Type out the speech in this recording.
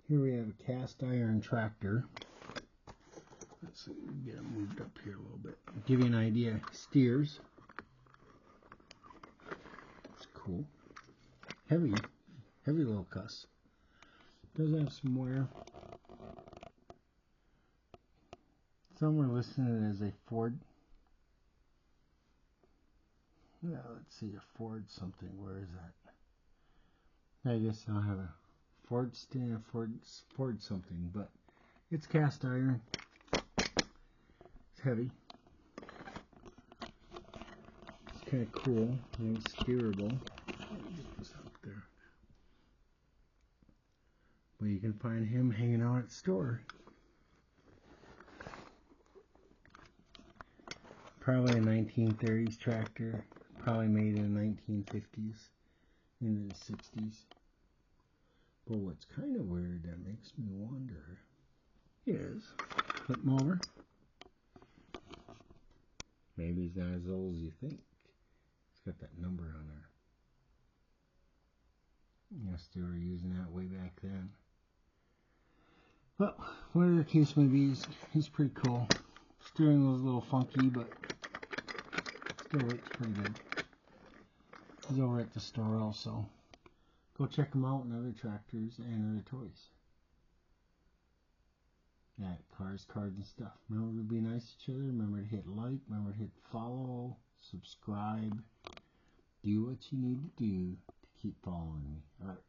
Here we have a cast iron tractor. Let's see, get it moved up here a little bit. Give you an idea. Steers. It's cool. Heavy little cuss. Does have some wear. Some are listing it as a Ford. Yeah, let's see, a Ford something. Where is that? I guess I'll have a Ford stand, Ford something, but it's cast iron. It's heavy. It's kind of cool and steerable. Let me get this up there. But you can find him hanging out at the store. Probably a 1930s tractor. Probably made in the 1950s, into the 60s. But what's kind of weird that makes me wonder is, flip him over. Maybe he's not as old as you think. It's got that number on there. Yes, they were using that way back then. Well, whatever the case may be, he's pretty cool. Steering was a little funky, but still works pretty good. He's over at the store also. Go check them out and other tractors and other toys. Yeah, cars, cards, and stuff. Remember to be nice to each other. Remember to hit like. Remember to hit follow. Subscribe. Do what you need to do to keep following me. Alright.